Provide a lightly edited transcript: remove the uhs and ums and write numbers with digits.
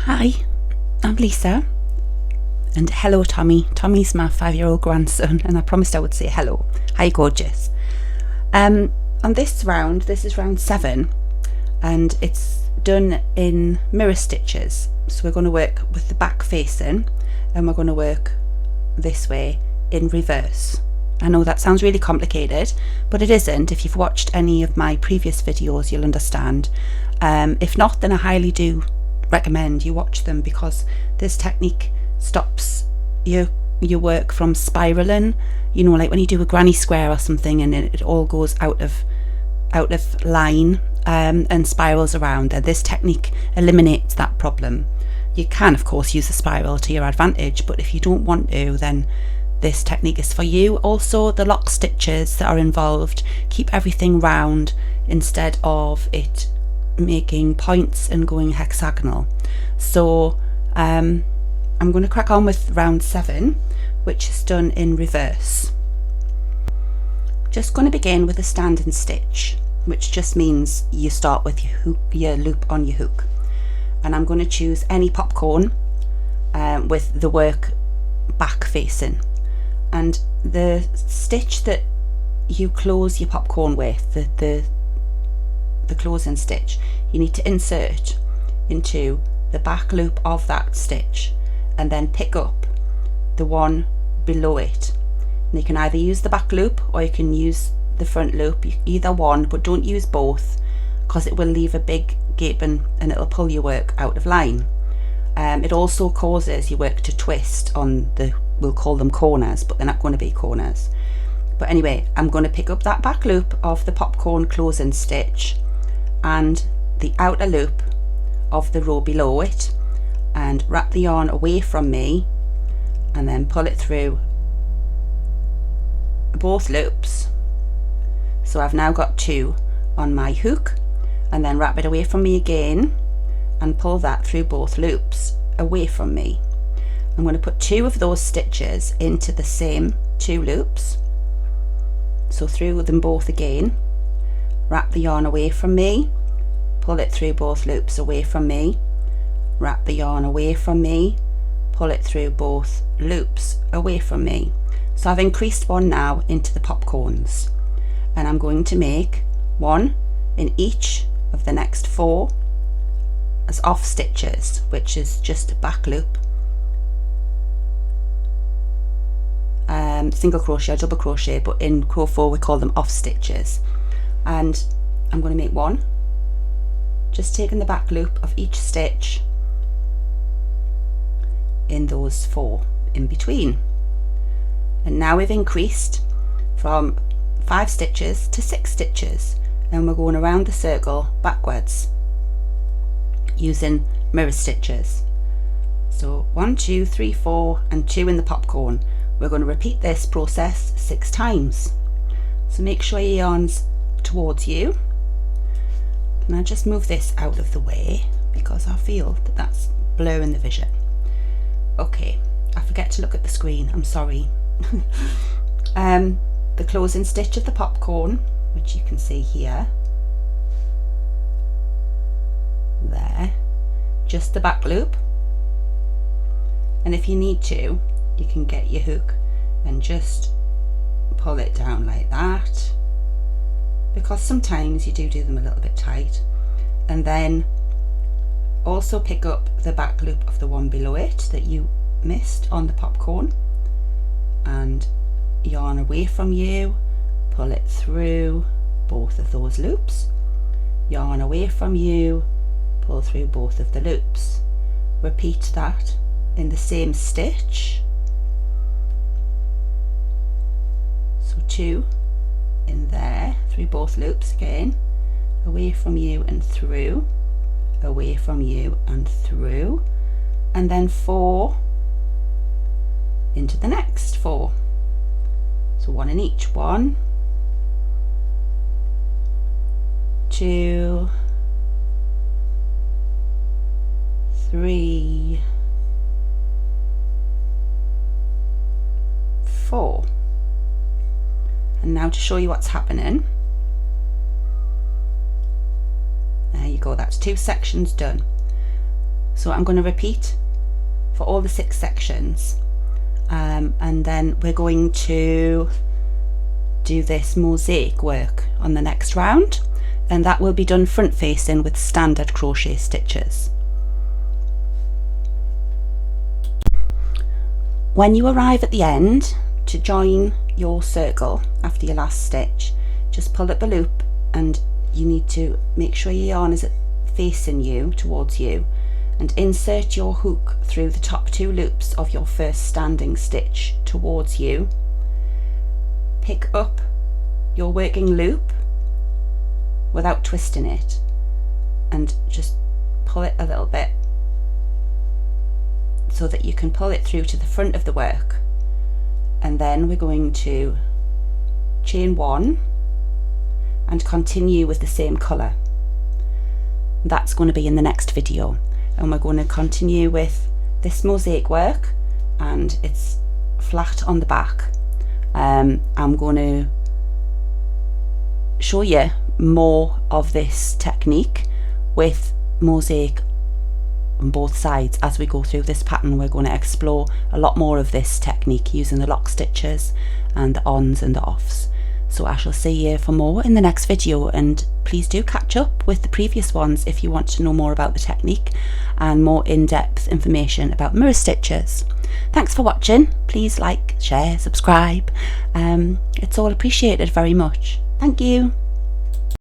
Hi, I'm Lisa, and hello Tommy. Tommy's my 5-year-old grandson, and I promised I would say hello. Hi gorgeous. On this round, this is round 7, and it's done in mirror stitches. So we're going to work with the back facing, and we're going to work this way in reverse. I know that sounds really complicated, but it isn't. If you've watched any of my previous videos, you'll understand. If not, then I highly do recommend you watch them, because this technique stops your work from spiraling. You know, like when you do a granny square or something and it all goes out of line and spirals around, and this technique eliminates that problem. You can of course use the spiral to your advantage, but if you don't want to, then this technique is for you. Also, the lock stitches that are involved keep everything round instead of it making points and going hexagonal. So I'm going to crack on with round 7, which is done in reverse. Just going to begin with a standing stitch, which just means you start with your loop on your hook, and I'm going to choose any popcorn with the work back facing, and the stitch that you close your popcorn with, the closing stitch, you need to insert into the back loop of that stitch and then pick up the one below it. And you can either use the back loop or you can use the front loop, either one, but don't use both, because it will leave a big gaping and it'll pull your work out of line. It also causes your work to twist on the, we'll call them corners, but they're not going to be corners. But anyway, I'm going to pick up that back loop of the popcorn closing stitch and the outer loop of the row below it, and wrap the yarn away from me and then pull it through both loops. So I've now got 2 on my hook, and then wrap it away from me again and pull that through both loops away from me. I'm going to put 2 of those stitches into the same 2 loops, so through them both again, wrap the yarn away from me, pull it through both loops away from me, wrap the yarn away from me, pull it through both loops away from me. So I've increased one now into the popcorns, and I'm going to make 1 in each of the next 4 as off stitches, which is just a back loop, single crochet or double crochet, but in Cro-faux we call them off stitches. And I'm going to make 1, just taking the back loop of each stitch in those 4 in between. And now we've increased from 5 stitches to 6 stitches, and we're going around the circle backwards using mirror stitches. So 1, 2, 3, 4 and 2 in the popcorn. We're going to repeat this process 6 times. So make sure your yarn's towards you. And I just move this out of the way because I feel that that's blurring the vision. Okay, I forget to look at the screen, I'm sorry. The closing stitch of the popcorn, which you can see here, there, just the back loop, and if you need to, you can get your hook and just pull it down like that, because sometimes you do them a little bit tight, and then also pick up the back loop of the one below it that you missed on the popcorn and yarn away from you, pull it through both of those loops, yarn away from you, pull through both of the loops. Repeat that in the same stitch. So 2 in there, through both loops again, away from you and through, away from you and through, and then 4 into the next 4. So 1 in each. 1, 2, 3, 4. And now to show you what's happening, there you go, that's 2 sections done. So I'm going to repeat for all the 6 sections, and then we're going to do this mosaic work on the next round, and that will be done front facing with standard crochet stitches. When you arrive at the end to join your circle after your last stitch, just pull up the loop, and you need to make sure your yarn is facing you, towards you, and insert your hook through the top 2 loops of your first standing stitch towards you. Pick up your working loop without twisting it, and just pull it a little bit so that you can pull it through to the front of the work. And then we're going to chain 1 and continue with the same colour. That's going to be in the next video, and we're going to continue with this mosaic work, and it's flat on the back. I'm going to show you more of this technique with mosaic on both sides. As we go through this pattern, we're going to explore a lot more of this technique using the lock stitches and the ons and the offs. So I shall see you for more in the next video, and please do catch up with the previous ones if you want to know more about the technique and more in-depth information about mirror stitches. Thanks for watching. Please like, share, subscribe. It's all appreciated very much. Thank you.